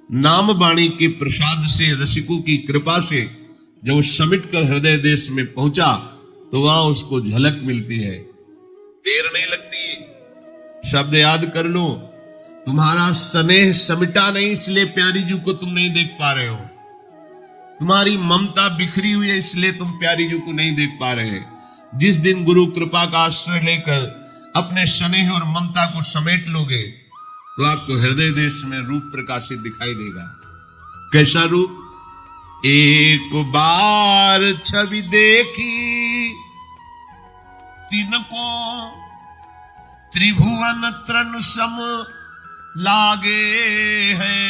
नाम वाणी के प्रसाद से, रसिकों की कृपा से जब वो समिट कर हृदय देश में पहुंचा तो वहां उसको झलक मिलती है। देर नहीं लगती, शब्द याद कर लो। तुम्हारा स्नेह समिटा नहीं, इसलिए प्यारी जी को तुम नहीं देख पा रहे हो। तुम्हारी ममता बिखरी हुई है, इसलिए तुम प्यारी जी को नहीं देख पा रहे। जिस दिन गुरु कृपा का आश्रय लेकर अपने स्नेह और ममता को समेट लोगे तो आपको हृदय देश में रूप प्रकाशित दिखाई देगा। कैसा रूप? एक बार छवि देखी तिनको त्रिभुवन तृण सम लागे है।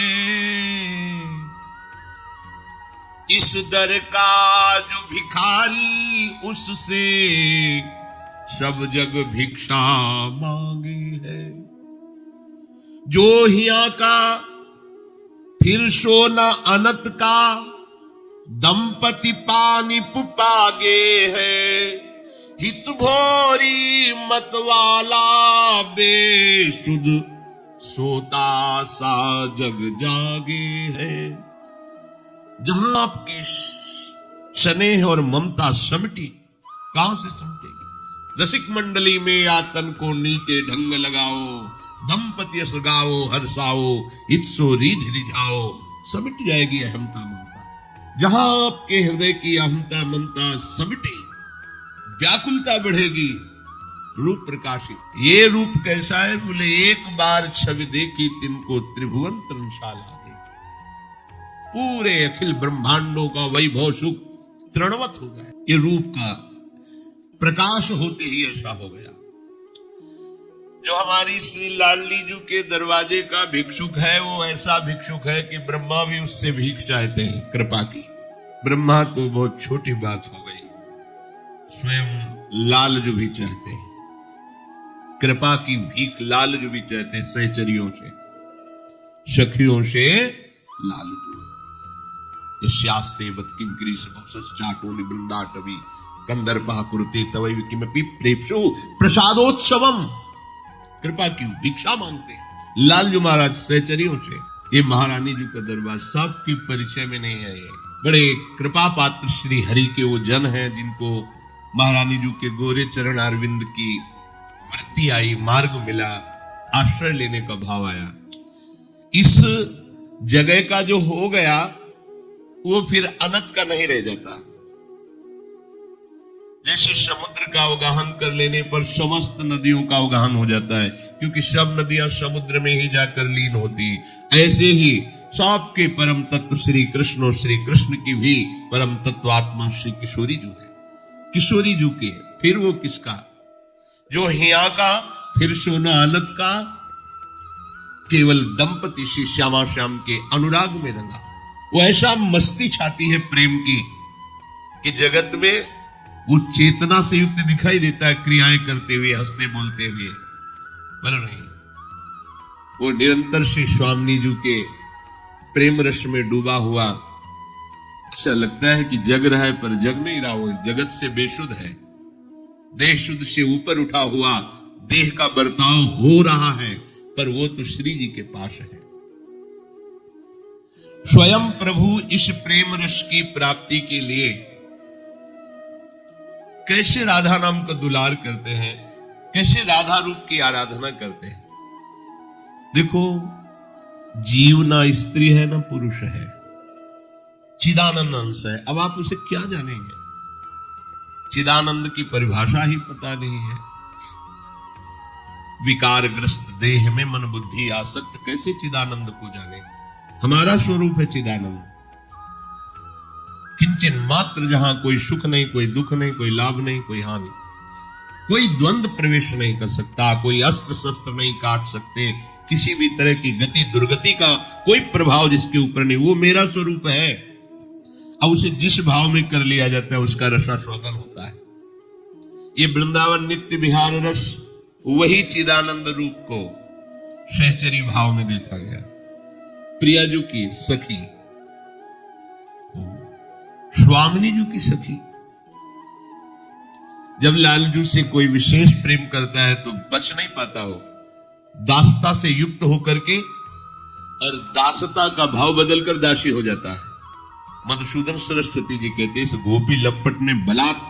इस दर का जो भिखारी उससे सब जग भिक्षा मांगे है। जो हिया का फिर सोना अनत का दंपति पानी पुपागे है। हित भोरी मतवाला बेसुध सोता सा जग जागे है। जहां आपकी स्नेह और ममता समटी, कहां से समटेगी? रसिक मंडली में आतन को नीचे ढंग लगाओ, दंपति सगाओ हर्षाओ, हितसो रीझ रिझाओ, समट जाएगी अहमता ममता। जहां आपके हृदय की अहमता ममता समटी, व्याकुलता बढ़ेगी, रूप प्रकाशित। ये रूप कैसा है? बोले एक बार छवि देखी तिनको त्रिभुवन तृणशाला। पूरे अखिल ब्रह्मांडों का वैभव सुख तृणवत हो गया। ये रूप का प्रकाश होते ही ऐसा हो गया। जो हमारी श्री लाडली जी के दरवाजे का भिक्षुक है, वो ऐसा भिक्षुक है कि ब्रह्मा भी उससे भीख चाहते हैं कृपा की। ब्रह्मा तो बहुत छोटी बात हो गई, स्वयं लाल जो भी चाहते हैं कृपा की भीख। लाल जो भी चाहते हैं सहचरियों से, सखियों से लाल यस्यास्ते बत्किंकरी सचाटो निवृंदाटवी कंदर्पा कुरुते तवै किमपि प्रेप्सु प्रसादोत्सवम। कृपा की भिक्षा मांगते हैं लाल जी महाराज सहचरियों से। ये महारानी जी का दरबार सबके परिचय में नहीं है। ये बड़े कृपा पात्र श्री हरि के वो जन हैं जिनको महारानी जी के गोरे चरण अरविंद की वृत्ति आई, मार्ग मिला, आश्रय लेने का भाव आया। इस जगह का जो हो गया वो फिर अनंत का नहीं रह जाता। जैसे समुद्र का अवगाहन कर लेने पर समस्त नदियों का अवगाहन हो जाता है, क्योंकि सब नदियां समुद्र में ही जाकर लीन होती। ऐसे ही सबके परम तत्व श्री कृष्ण और श्री कृष्ण की भी परम तत्व आत्मा श्री किशोरी जो है, किशोरी जू के फिर वो किसका? जो हिया का फिर सोना अनंत का, केवल दंपति श्री श्यामा श्याम के अनुराग में रंगा। वो ऐसा मस्ती छाती है प्रेम की कि जगत में वो चेतना से युक्त दिखाई देता है, क्रियाएं करते हुए, हंसते बोलते हुए, पर नहीं, वो निरंतर श्री स्वामी जी के प्रेम रस में डूबा हुआ। ऐसा लगता है कि जग रहा है पर जग नहीं रहा, वो जगत से बेशुद्ध है, देह शुद्ध से ऊपर उठा हुआ देह का बर्ताव हो रहा है, पर वो तो श्री जी के पास है। स्वयं प्रभु इस प्रेम रस की प्राप्ति के लिए कैसे राधा नाम का दुलार करते हैं, कैसे राधा रूप की आराधना करते हैं। देखो, जीव ना स्त्री है ना पुरुष है, चिदानंद अंश है। अब आप उसे क्या जानेंगे? चिदानंद की परिभाषा ही पता नहीं है। विकारग्रस्त देह में मन बुद्धि आसक्त, कैसे चिदानंद को जाने? हमारा स्वरूप है चिदानंद। किंचन मात्र, जहां कोई सुख नहीं, कोई दुख नहीं, कोई लाभ नहीं, कोई हानि, कोई द्वंद्व प्रवेश नहीं कर सकता, कोई अस्त्र शस्त्र नहीं काट सकते, किसी भी तरह की गति दुर्गति का कोई प्रभाव जिसके ऊपर नहीं, वो मेरा स्वरूप है। अब उसे जिस भाव में कर लिया जाता है उसका रसास्वादन होता है। ये वृंदावन नित्य विहार रस वही चिदानंद रूप को सहचरी भाव में देखा गया। प्रियाजू की सखी, स्वामिनी जी की सखी, जब लालजू से कोई विशेष प्रेम करता है तो बच नहीं पाता हो, दास्ता से युक्त होकर के और दासता का भाव बदलकर दासी हो जाता है। मधुसूदन सरस्वती जी कहते इस गोपी लपट ने बलात्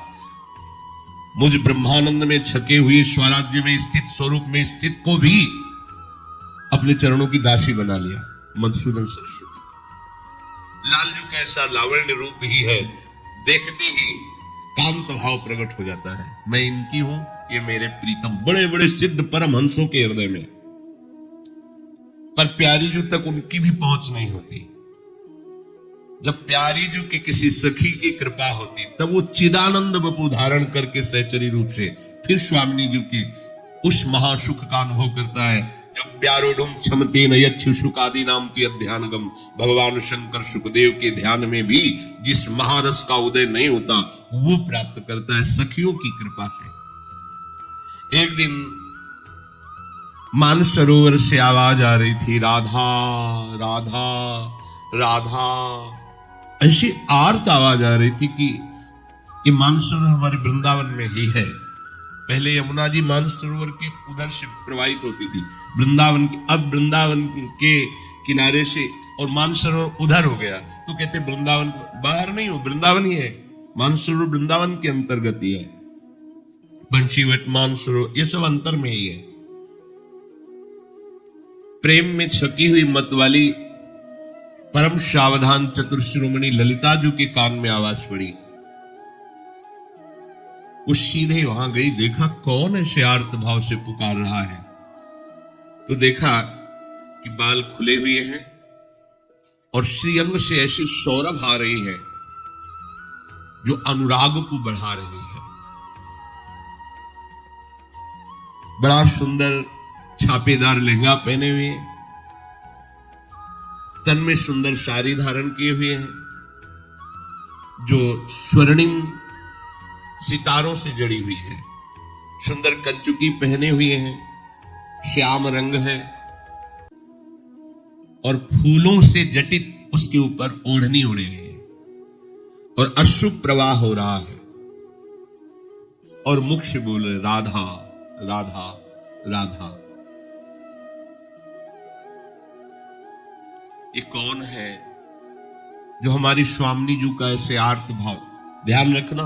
मुझ ब्रह्मानंद में छके हुए स्वराज्य में स्थित स्वरूप में स्थित को भी अपने चरणों की दासी बना लिया। मधुसूदन सरस्वती लालजू कैसा लावण्य रूप ही है, देखते ही कांत भाव प्रकट हो जाता है। मैं इनकी हूं, ये मेरे प्रीतम। बड़े बड़े सिद्ध परमहंसों के हृदय में, पर प्यारी जू तक उनकी भी पहुंच नहीं होती। जब प्यारी जू की किसी सखी की कृपा होती तब वो चिदानंद बपू धारण करके सहचरी रूप से फिर स्वामिनी जी के उस महासुख का अनुभव करता है जो प्यारोडुम क्षमते नयच्छु सुखादि नाम ती अध्यानगम। भगवान शंकर सुखदेव के ध्यान में भी जिस महारस का उदय नहीं होता वो प्राप्त करता है सखियों की कृपा से। एक दिन मानसरोवर से आवाज आ रही थी, राधा राधा राधा। ऐसी आर्त आवाज आ रही थी कि ये मानसरोवर हमारे वृंदावन में ही है। पहले यमुना जी मानसरोवर के उधर से प्रवाहित होती थी वृंदावन की, अब वृंदावन के किनारे से और मानसरोवर उधर हो गया तो कहते वृंदावन बाहर नहीं हो, वृंदावन ही है। मानसरोवर वृंदावन के अंतर्गत ही है। बंशीवट मानसरोवर ये सब अंतर में ही है। प्रेम में छकी हुई मत वाली परम सावधान चतुर शिरोमणि ललिता जी के कान में आवाज पड़ी। वो सीधे वहां गई, देखा कौन ऐसे आर्त भाव से पुकार रहा है। तो देखा कि बाल खुले हुए हैं और श्रीअंग से ऐसी सौरभ आ रही है जो अनुराग को बढ़ा रही है। बड़ा सुंदर छापेदार लहंगा पहने हुए, तन में सुंदर साड़ी धारण किए हुए हैं जो स्वर्णिम सितारों से जड़ी हुई है। सुंदर कंचुकी पहने हुए हैं, श्याम रंग है और फूलों से जटित उसके ऊपर ओढ़नी उड़े हुए हैं और अश्रु प्रवाह हो रहा है और मुख से बोल रहे राधा राधा राधा। ये कौन है जो हमारी स्वामिनी जी का ऐसे आर्त भाव। ध्यान रखना,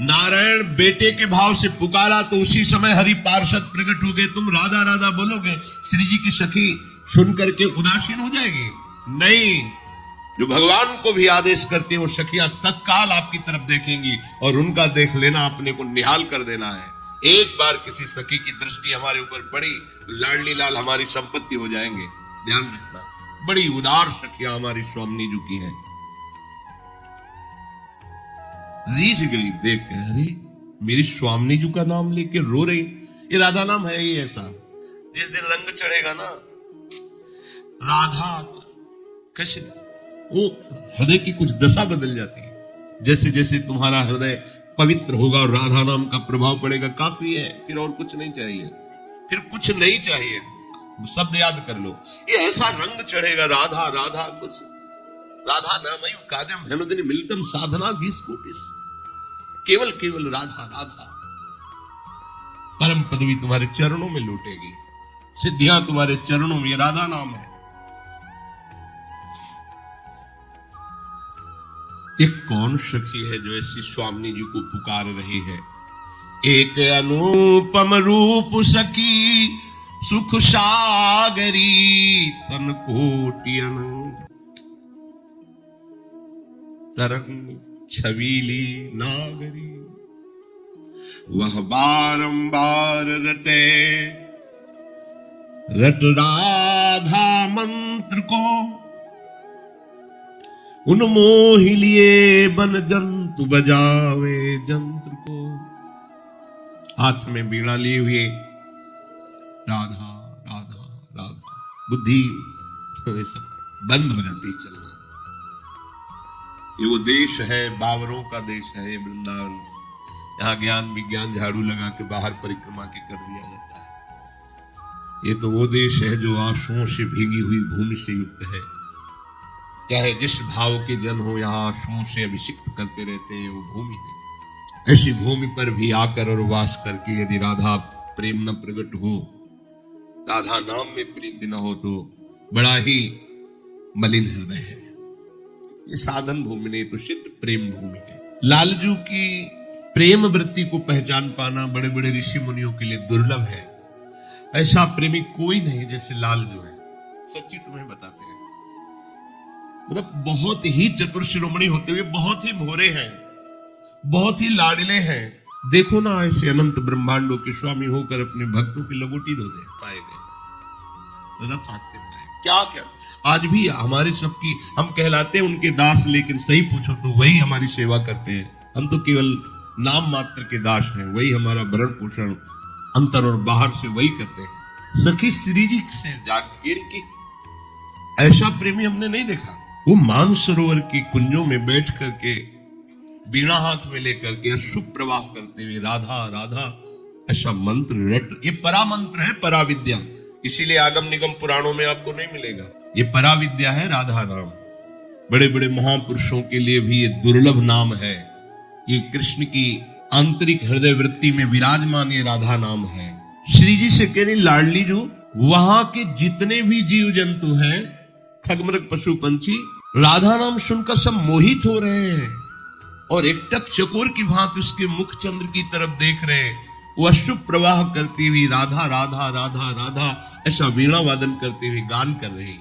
नारायण बेटे के भाव से पुकारा तो उसी समय हरि पार्षद प्रकट हो गए। तुम राधा राधा बोलोगे, श्री जी की सखी सुन करके उदासीन हो जाएगी? नहीं, जो भगवान को भी आदेश करते हैं वो सखियां तत्काल आपकी तरफ देखेंगी और उनका देख लेना अपने को निहाल कर देना है। एक बार किसी सखी की दृष्टि हमारे ऊपर पड़ी, लाडली लाल हमारी संपत्ति हो जाएंगे। ध्यान रखना, बड़ी उदार सखियां हमारी स्वामिनी जी की हैं। रीझ गई देख कर, अरे मेरी स्वामिनी जी का नाम लेके रो रही। ये राधा नाम है ही ऐसा, जिस दिन रंग चढ़ेगा ना राधा, कैसे वो हृदय की कुछ दशा बदल जाती है। जैसे जैसे तुम्हारा हृदय पवित्र होगा और राधा नाम का प्रभाव पड़ेगा, काफी है, फिर और कुछ नहीं चाहिए, फिर कुछ नहीं चाहिए। शब्द याद कर लो, ये ऐसा रंग चढ़ेगा राधा राधा कुछ। राधा नामयु कार्यम धनुदिनी मिलितम साधना 20 कोटि, केवल केवल राधा राधा। परम पदवी तुम्हारे चरणों में लौटेगी, सिद्धियां तुम्हारे चरणों में, राधा नाम है। एक कौन सखी है जो ऐसी स्वामिनी जी को पुकार रही है? एक अनुपम रूप सखी सुख सागरी तन कोटि अनंग, तरंग छबीली नागरी। वह बारंबार रटे रट राधा मंत्र को, उन्मोहि लिए बन जंतु बजावे जंत्र को। हाथ में बीड़ा लिए हुए राधा राधा राधा, बुद्धि ये सब बंद हो जाती है चलना। ये वो देश है, बावरों का देश है वृंदावन। यहाँ ज्ञान विज्ञान झाड़ू लगा के बाहर परिक्रमा के कर दिया जाता है। ये तो वो देश है जो आंसुओं से भीगी हुई भूमि से युक्त है। चाहे जिस भाव के जन हो, यहाँ आंसुओं से अभिषिक्त करते रहते हैं, वो भूमि है। ऐसी भूमि पर भी आकर और वास करके यदि राधा प्रेम न प्रकट हो, राधा नाम में प्रीति न हो, तो बड़ा ही मलिन हृदय है। ये साधन भूमि नहीं तो सिद्ध प्रेम भूमि है। लालजू की प्रेम वृत्ति को पहचान पाना बड़े बड़े ऋषि मुनियों के लिए दुर्लभ है। ऐसा प्रेमी कोई नहीं जैसे लालजू है। सच्ची तुम्हें बताते हैं, मतलब बहुत ही चतुर शिरोमणि होते हुए बहुत ही भोरे हैं, बहुत ही लाडले हैं। देखो ना, ऐसे अनंत ब्रह्मांडों के स्वामी होकर अपने भक्तों की लंगोटी धो दे पाए गए, रथ हाँकते पाए। क्या क्या आज भी हमारे सबकी, हम कहलाते हैं उनके दास, लेकिन सही पूछो तो वही हमारी सेवा करते हैं। हम तो केवल नाम मात्र के दास हैं, वही हमारा भरण पोषण अंतर और बाहर से वही करते हैं। सखी श्री जी से जाकर की ऐसा प्रेमी हमने नहीं देखा। वो मानसरोवर की कुंजों में बैठ करके बीणा हाथ में लेकर के शुभ प्रवाह करते हुए राधा राधा ऐसा मंत्र रट, ये परा मंत्र है, परा विद्या। इसीलिए आगम निगम पुराणों में आपको नहीं मिलेगा। ये परा विद्या है राधा नाम। बड़े बड़े महापुरुषों के लिए भी ये दुर्लभ नाम है। ये कृष्ण की आंतरिक हृदय वृत्ति में विराजमान ये राधा नाम है। श्री जी से कह रही लाडली जो वहां के जितने भी जीव जंतु हैं, खगमृग पशु पंछी, राधा नाम सुनकर सब मोहित हो रहे हैं और एकटक चकोर की भांति उसके मुख चंद्र की तरफ देख रहे हैं। वो अशुभ प्रवाह करती हुई राधा राधा राधा राधा ऐसा वीणा वादन करते हुए गान कर रही।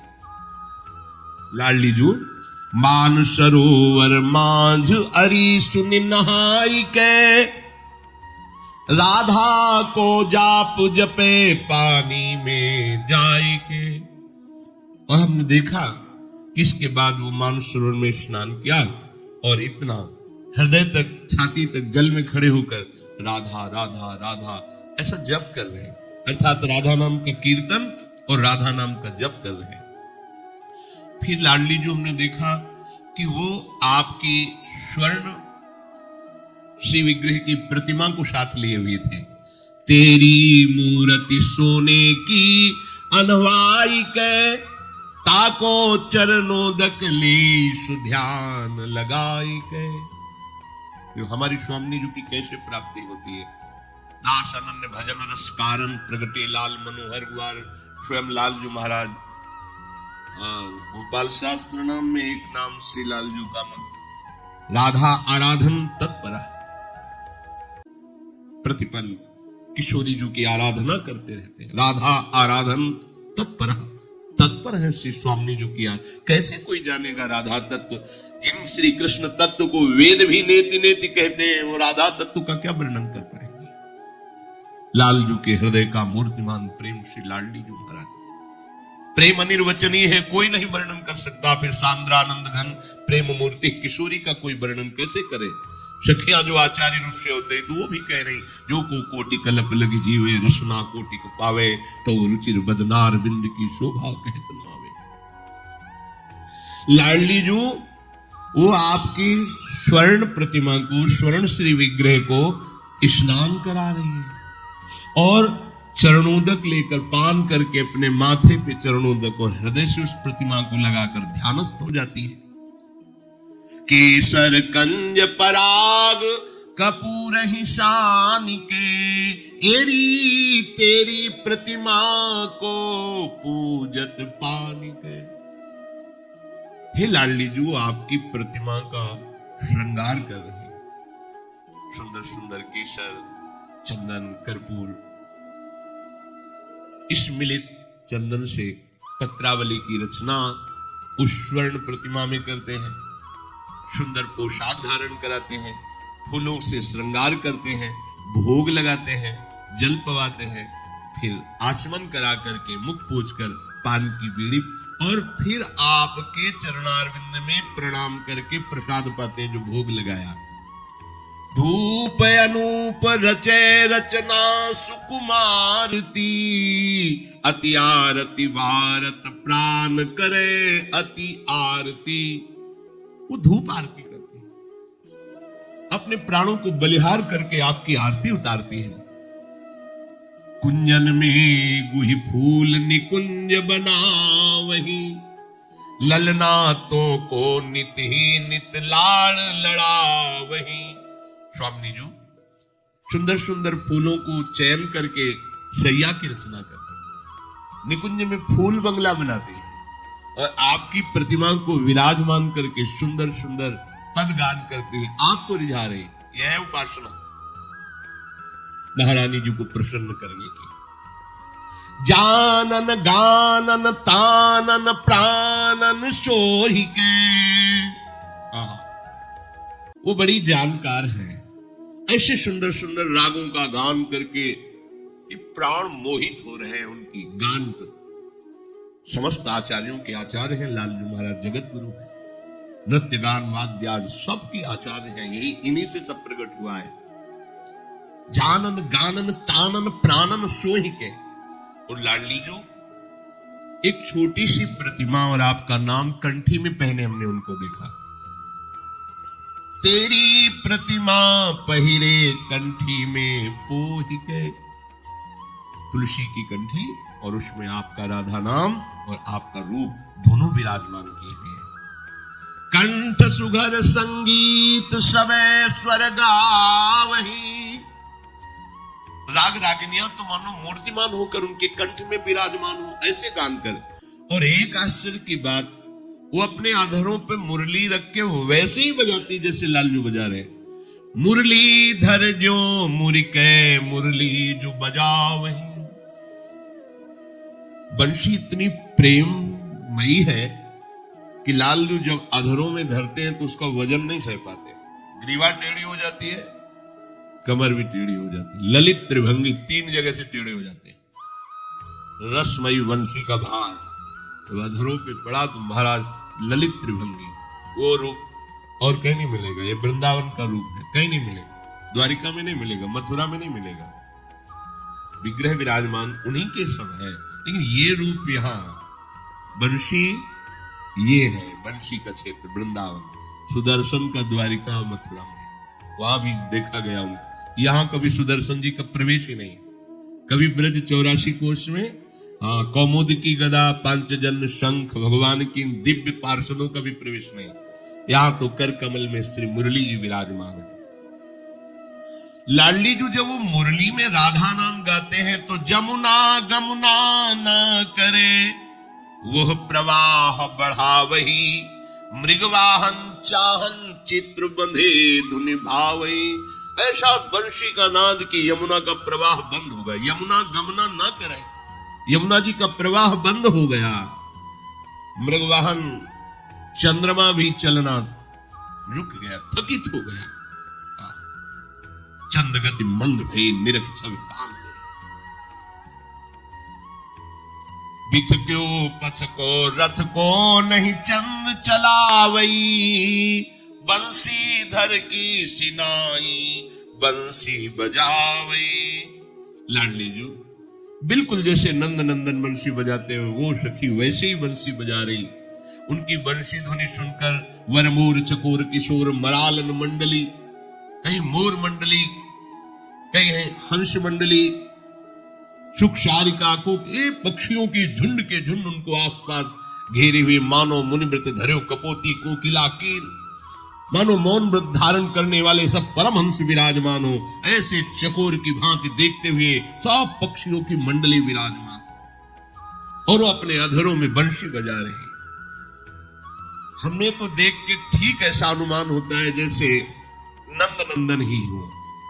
लाडली जू मान सरोवर मांझ अरी सुनि नहाई के, राधा को जाप जपे पानी में जाए के। और हमने देखा कि इसके बाद वो मानसरोवर में स्नान किया और इतना हृदय तक, छाती तक जल में खड़े होकर राधा राधा राधा ऐसा जप कर रहे हैं, अर्थात राधा नाम का कीर्तन और राधा नाम का जप कर रहे हैं। फिर लाडली जो हमने देखा कि वो आपकी स्वर्ण श्री विग्रह की प्रतिमा को साथ लिए हुए थे। तेरी मूर्ति सोने की अनवाई के, ताको चरणोदक ले सुध्यान लगाई के। हमारी स्वामी जी की कैसे प्राप्ति होती है। दास अनन्य भजन रस कारण प्रगटे लाल मनोहर हुआ। स्वयं लालजू महाराज, गोपाल शास्त्र नाम में एक नाम श्री लालजू का नाम। राधा आराधन तत्पर, प्रतिपल किशोरी जी की आराधना करते रहते हैं। राधा आराधन तत्पर, तत्पर है श्री स्वामी जी की। कैसे कोई जानेगा राधा तत्व? जिन श्री कृष्ण तत्व को वेद भी नेति नेति कहते हैं, वो राधा तत्व का क्या वर्णन कर पाएंगे? लालजू के हृदय का मूर्तिमान प्रेम श्री लाडली जी महाराज, प्रेम अनिर्वचनीय है, कोई नहीं वर्णन कर सकता। फिर सांद्रानंद घन प्रेम मूर्ति किशोरी का कोई वर्णन कैसे करे? सखियां जो आचार्य रूप से होते तो वो भी कह रही, जो को कोटि कलप लगी जीवे, रसना कोटि को पावे, तो रुचिर बदनार बिंद की शोभा कहत न आवे। लाडली जो वो आपकी स्वर्ण प्रतिमा को, स्वर्ण श्री विग्रह को स्नान करा रही है और चरणोदक लेकर पान करके अपने माथे पे चरणोदक और हृदय से उस प्रतिमा को लगाकर ध्यानस्थ हो जाती है। केसर कंज पराग कपूर ही शान के, एरी तेरी प्रतिमा को पूजत पानी के। हे लाडली जी, आपकी प्रतिमा का श्रृंगार कर रहे हैं। सुंदर सुंदर केसर, चंदन, कर्पूर, इस मिलित चंदन से पत्रावली की रचना उस स्वर्ण प्रतिमा में करते हैं। सुंदर पोशाक धारण कराते हैं, फूलों से श्रृंगार करते हैं, भोग लगाते हैं, जल पवाते हैं, फिर आचमन करा करके मुख पोंछकर पान की बीड़ी, और फिर आपके चरणारविंद में प्रणाम करके प्रसाद पाते हैं जो भोग लगाया। धूप अनूप रचे रचना सुकुमारती, अति आरती भारत प्राण करे अति आरती। वो धूप आरती करती है, अपने प्राणों को बलिहार करके आपकी आरती उतारती है। कुंजन में गुहि फूल निकुंज बना वही, ललना तो को नित ही नित लाड़ लड़ा वही। स्वामी जी सुंदर सुंदर फूलों को चयन करके शैया की रचना करते, निकुंज में फूल बंगला बनाते हैं। और आपकी प्रतिमा को विराजमान करके सुंदर सुंदर पद गान करते हुए आपको रिझा रहे, यह है उपासना महारानी जी को प्रसन्न करने की। जानन गानन तानन प्राणन सोहि के, वो बड़ी जानकार है, ऐसे सुंदर सुंदर रागों का गान करके ये प्राण मोहित हो रहे हैं उनकी गान पर। समस्त आचार्यों के आचार्य हैं लालजू महाराज, जगत गुरु है, नृत्य गान वाद्य आदि सबके आचार्य हैं, यही इन्हीं से सब प्रकट हुआ है। जानन गानन तानन प्राणन सोहि के। और लाडली जो एक छोटी सी प्रतिमा और आपका नाम कंठी में पहने हमने उनको देखा। तेरी प्रतिमा पहिरे कंठी में पोहि के, तुलसी की कंठी और उसमें आपका राधा नाम और आपका रूप दोनों विराजमान किए हुए हैं। कंठ सुघर संगीत सबे स्वर गावही। राग रागिनियां तो मानो मूर्तिमान होकर उनके कंठ में विराजमान हो, ऐसे गान कर। और एक आश्चर्य की बात, वो अपने अधरों पे मुरली रख के वैसे ही बजाती जैसे लालजू बजा रहे। मुरली धर जो मुरिके मुरली जो बजा वही। बंशी इतनी प्रेममयी है कि लालजू जब अधरों में धरते हैं तो उसका वजन नहीं सह पाते, ग्रीवा टेढ़ी हो जाती है, कमर भी टेढ़ी हो जाती है, ललित त्रिभंगी 3 जगह से टेढ़े हो जाते हैं। रसमयी वंशी का भार तो अधरों पे पड़ा तो महाराज ललित त्रिभंगी, वो रूप और कहीं नहीं मिलेगा। ये वृंदावन का रूप है, कहीं नहीं मिलेगा, द्वारिका में नहीं मिलेगा, मथुरा में नहीं मिलेगा। विग्रह विराजमान उन्हीं के सब है, लेकिन ये रूप यहाँ बंशी, ये है बंशी का क्षेत्र वृंदावन, सुदर्शन का द्वारिका मथुरा में, वहां भी देखा गया उनको। यहाँ कभी सुदर्शन जी का प्रवेश ही नहीं, कभी ब्रज 84 कोश में कौमुद की गदा पांचजन्य शंख भगवान की दिव्य पार्षदों का भी प्रवेश नहीं। यहाँ तो कर कमल में श्री मुरली जी विराजमान है। लाडली जो जब वो मुरली में राधा नाम गाते हैं तो जमुना गमुना न करे वह प्रवाह बढ़ावही, मृगवाहन चाहन चित्र बंधे धुनि भावही। ऐसा बंशी का नाद कि यमुना का प्रवाह बंद हो गया, यमुना गमना न करे, यमुना जी का प्रवाह बंद हो गया। मृगवाहन चंद्रमा भी चलना रुक गया, थकित हो गया। चंद गति मंद भई निरख सब काम गए। बिथ क्यों पथ को रथ को नहीं चंद चलावई, बंसी धर की सिनाई बंसी बजावई। लाडली जो बिल्कुल जैसे नंद नंदन बंसी बजाते हैं वो सखी वैसे ही बंसी बजा रही। उनकी बंसी ध्वनि सुनकर वरमोर चकोर किशोर मरालन मंडली, कहीं मोर मंडली, कहीं हंस मंडली, सुख शारिका को पक्षियों की झुंड के झुंड उनको आसपास घेरे हुए, मानो मुनिव्रत धरे कपोती कोकिला कीन, मानो मौन व्रत धारण करने वाले सब परमहंस विराजमान हो, ऐसे चकोर की भांति देखते हुए सब पक्षियों की मंडली विराजमान और वो अपने अधरों में बंशी बजा रहे। हमें तो देख के ठीक ऐसा अनुमान होता है जैसे नंद नंदन ही हो,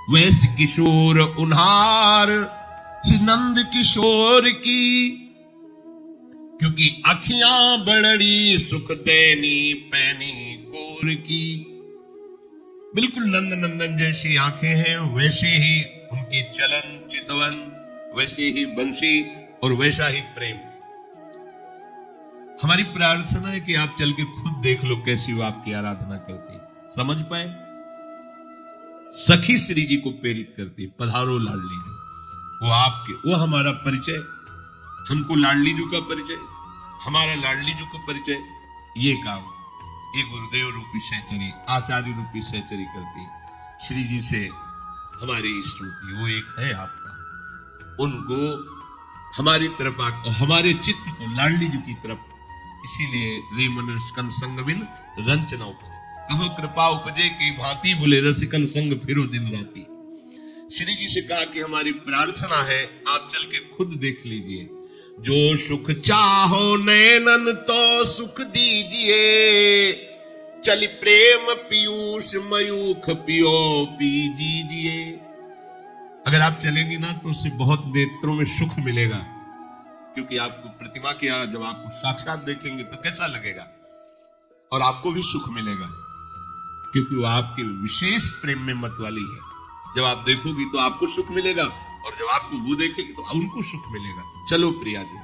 वैसे किशोर उन्हार नंद किशोर की, क्योंकि अखियां बड़ी सुख देनी पैनी कोर की। बिल्कुल नंद नंदन जैसी आंखें हैं, वैसे ही उनकी चलन चितवन, वैसे ही बंशी और वैसा ही प्रेम। हमारी प्रार्थना है कि आप चल के खुद देख लो कैसी वो आपकी आराधना करती, समझ पाए। सखी श्री जी को प्रेरित करती, पधारो लाडली जी, वो आपके, वो हमारा परिचय, हमको लाडली जी का परिचय, हमारा लाडली जी को परिचय। ये काम ये गुरुदेव रूपी सहचरी, आचार्य रूपी सहचरी करती श्री जी से हमारी स्मृति, वो एक है आपका, उनको हमारी तरफ आकर हमारे चित्त को लाडली जी की तरफ, इसीलिए रे मन रसिकन संग बिन रंचना उपजे, कहो कृपा उपजे की भांति बोले रसिकन संग फिरो दिन राती। श्री जी से कहा कि हमारी प्रार्थना है आप चल के खुद देख लीजिए, जो सुख चाहो नैनन तो सुख दीजिए, चल प्रेम पीयूष मयूख पियो पीजिए। अगर आप चलेंगे ना तो उससे बहुत नेत्रों में सुख मिलेगा, क्योंकि आपको प्रतिमा के यहाँ जब आपको साक्षात देखेंगे तो कैसा लगेगा, और आपको भी सुख मिलेगा, क्योंकि वो आपके विशेष प्रेम में मत वाली है। जब आप देखोगी तो आपको सुख मिलेगा, और जब आपको वो देखेगी तो उनको सुख मिलेगा। चलो प्रिया जी,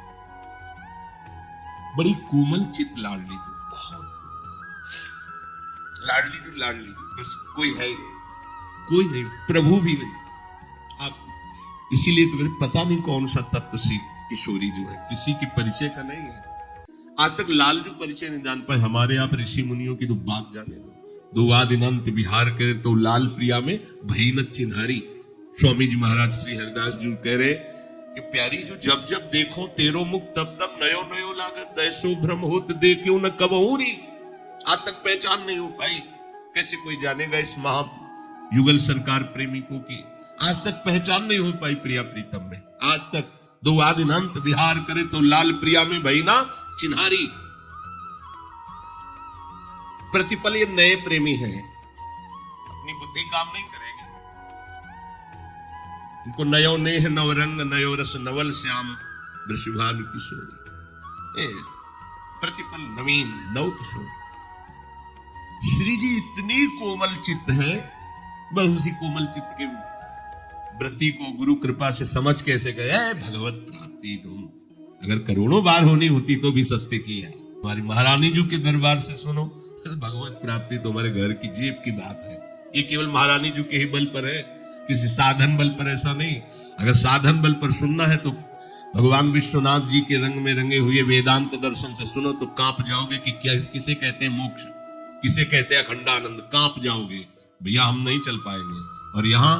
बड़ी कोमल चित लाडली जी, बहुत लाडली जी, बस कोई है ही नहीं, कोई नहीं, प्रभु भी नहीं। आप इसीलिए तो पता नहीं कौन सा तत्व सी किशोरी जो है, किसी के परिचय का नहीं है। आज तक लाल जो परिचय नहीं जान पाए। हमारे आप ऋषि मुनियों की तो बात जाने दो। दो आदिनंत विहार करे तो लाल प्रिया में भई न चिन्हारी। स्वामी जी महाराज श्री हरिदास जी कह रहे कि प्यारी जो जब जब देखो तेरो मुख तब तब नयो नयो लागत, ऐसो भ्रम होत देखो न कबहूरी। आज तक पहचान नहीं हो पाई। कैसे कोई जानेगा इस महा युगल सरकार प्रेमिकों की? आज तक पहचान नहीं हो पाई प्रिया प्रीतम में। आज तक दो आदिनंत विहार करे तो लाल प्रिया में भई ना चिन्हारी। प्रतिपल ये नए प्रेमी हैं, अपनी बुद्धि काम नहीं करेगी। इनको नयो नेह नवरंग नयो रस नवल श्याम वृषभानु किशोरी। प्रतिपल नवीन नव किशोर। श्री जी इतनी कोमल चित्त है, बस उसी कोमल चित्त के व्रती को गुरु कृपा से समझ कैसे गए भगवत प्राप्ति तुम अगर करोड़ों बार होनी होती तो भी सस्ती थी है। हमारी महारानी जी के दरबार से सुनो, भगवत प्राप्ति तुम्हारे घर की जेब की बात है। ये केवल महारानी जी के ही बल पर है, किसी साधन बल पर ऐसा नहीं। अगर साधन बल पर सुनना है तो भगवान विश्वनाथ जी के रंग में रंगे हुए वेदांत दर्शन से सुनो तो कांप जाओगे कि क्या किसे कहते हैं मोक्ष, किसे कहते हैं अखंडानंद। कांप जाओगे भैया, हम नहीं चल पाएंगे। और यहाँ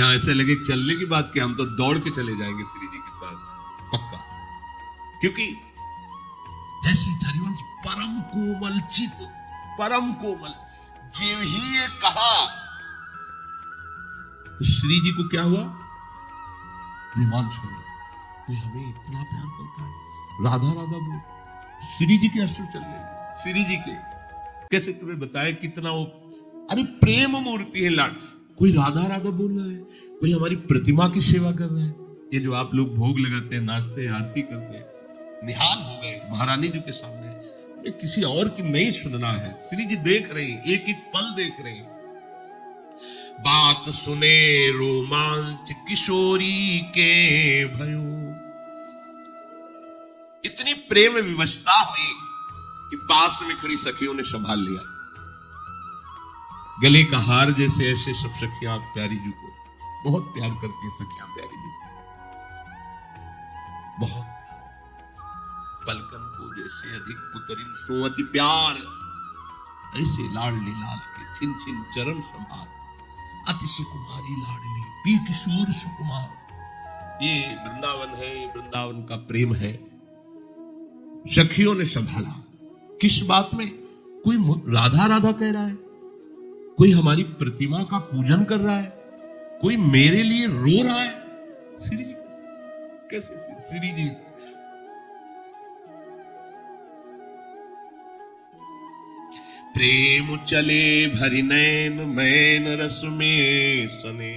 ऐसे लगे चलने की बात कि हम तो दौड़ के चले जाएंगे श्री जी के पास पक्का। क्योंकि जैसे हरिवंश परम कोमल चित, परम कोमल जीव ही ये कहा तो श्री जी को क्या हुआ? रोमांच हो गया। कोई हमें इतना प्यार करता है, राधा राधा बोल। श्री जी के अश्रु चल रहे, श्री जी के कैसे तुम्हें बताए कितना वो, अरे प्रेम मूर्ति है लाड। कोई राधा राधा बोल रहा है, कोई हमारी प्रतिमा की सेवा कर रहा है। ये जो आप लोग भोग लगाते हैं, नाचते हैं, आरती करते हैं, निहाल हो गए महारानी जी के सामने। किसी और की नहीं सुनना है, श्री जी देख रहे हैं, एक एक पल देख रहे हैं। बात सुने रोमांच किशोरी के भयो। इतनी प्रेम विवशता हुई कि पास में खड़ी सखियों ने संभाल लिया। गले का हार जैसे ऐसे सब सखियां प्यारी जी को बहुत प्यार करती है। सखियां प्यारी जी बहुत, पलकन को जैसे अधिक पुतरिन सोअति प्यार, ऐसे लाडली लाल के छिन छिन चरण संभाल। अति सुकुमारी लाडली पी किशोर सुकुमार। ये वृंदावन है, ये वृंदावन का प्रेम है। सखियों ने संभाला। किस बात में? कोई राधा राधा कह रहा है, कोई हमारी प्रतिमा का पूजन कर रहा है, कोई मेरे लिए रो रहा है। श्री जी कैसे? श्री जी प्रेम चले भरी नैन मैन रस में सने,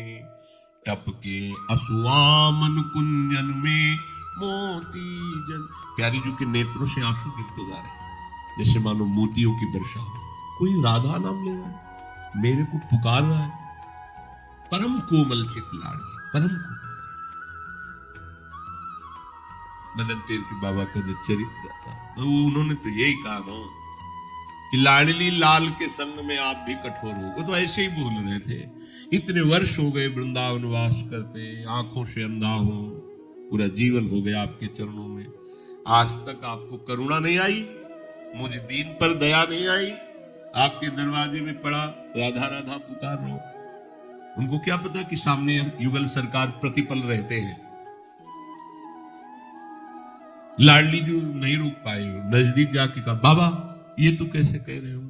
टपके असुआमन कुंजन में मोती जन। प्यारी जी के नेत्रों से आंसू गिरते जा रहे हैं, जैसे मानो मोतियों की वर्षा हो। कोई राधा नाम ले रहा है, मेरे को पुकार रहा है। परम कोमल चित लाडली, परम कोमल। मदन टेर के बाबा का जो चरित्र था, तो उन्होंने तो यही कहा ना कि लाडली लाल के संग में आप भी कठोर हो। वो तो ऐसे ही बोल रहे थे। इतने वर्ष हो गए वृंदावन वास करते, आंखों से अंधा हो, पूरा जीवन हो गया आपके चरणों में। आज तक आपको करुणा नहीं आई, मुझ दीन पर दया नहीं आई। आपके दरवाजे में पड़ा राधा राधा पुकार रहा हूं। उनको क्या पता कि सामने युगल सरकार प्रतिपल रहते हैं। लाडली जो नहीं रोक पाए, नजदीक जाके कहा, बाबा ये तो कैसे कह रहे हो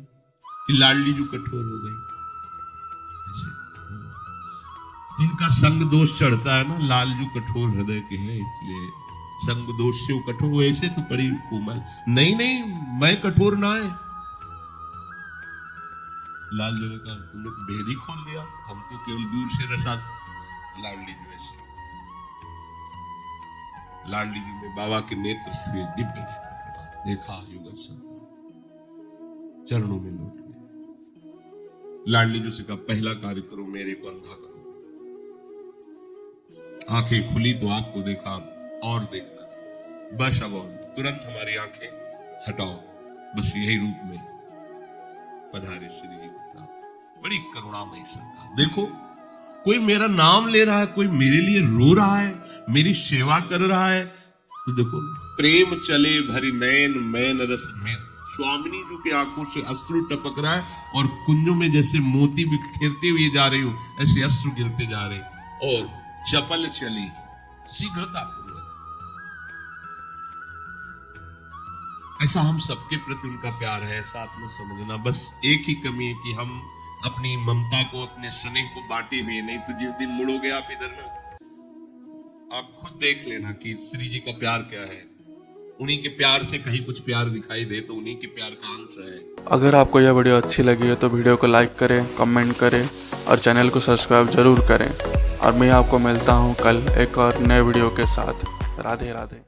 कि लाडली जो कठोर हो गई? इनका संग दोष चढ़ता है ना, लाल जो कठोर हृदय के हैं, इसलिए संग दोष से कठोर, वैसे तो बड़ी कोमल। नहीं नहीं, मैं कठोर ना है। लाल जी ने कहा तुमने तो भेद ही खोल दिया, हम तो केवल दूर से रसा। लाडली जी वैसे, लाडली जी ने बाबा के नेत्र से दिव्य नेत्र देखा, युगल सरकार चरणों में लौट गए। लाडली जी से कहा पहला कार्य करो, मेरे को अंधा करो। आंखें खुली तो आंख को देखा, और देखना बस, अब तुरंत हमारी आंखें हटाओ, बस यही रूप में पधारे श्री जी को प्राप्त। बड़ी करुणामयी सरकार। देखो, कोई मेरा नाम ले रहा है, कोई मेरे लिए रो रहा है, मेरी सेवा कर रहा है, तो देखो प्रेम चले भरी नयन मैन रस में, स्वामिनी जी की आंखों से अश्रु टपक रहा है, और कुंजों में जैसे मोती बिखेरते हुए जा रही हो, ऐसे अश्रु गिरते जा रहे। और चपल चली, शीघ्रता पूर्वक। ऐसा हम सबके प्रति उनका प्यार है, ऐसा आप लोग समझना। बस एक ही कमी है कि हम अपनी ममता को, अपने स्नेह को बांटे हुए, नहीं तो जिस दिन मुड़ोगे आप इधर में, आप खुद देख लेना कि श्री जी का प्यार क्या है। उन्हीं के प्यार से कहीं कुछ प्यार दिखाई दे तो उन्हीं के प्यार का अंश है। अगर आपको यह वीडियो अच्छी लगी है तो वीडियो को लाइक करें, कमेंट करें और चैनल को सब्सक्राइब जरूर करें। और मैं आपको मिलता हूँ कल एक और नए वीडियो के साथ। राधे राधे।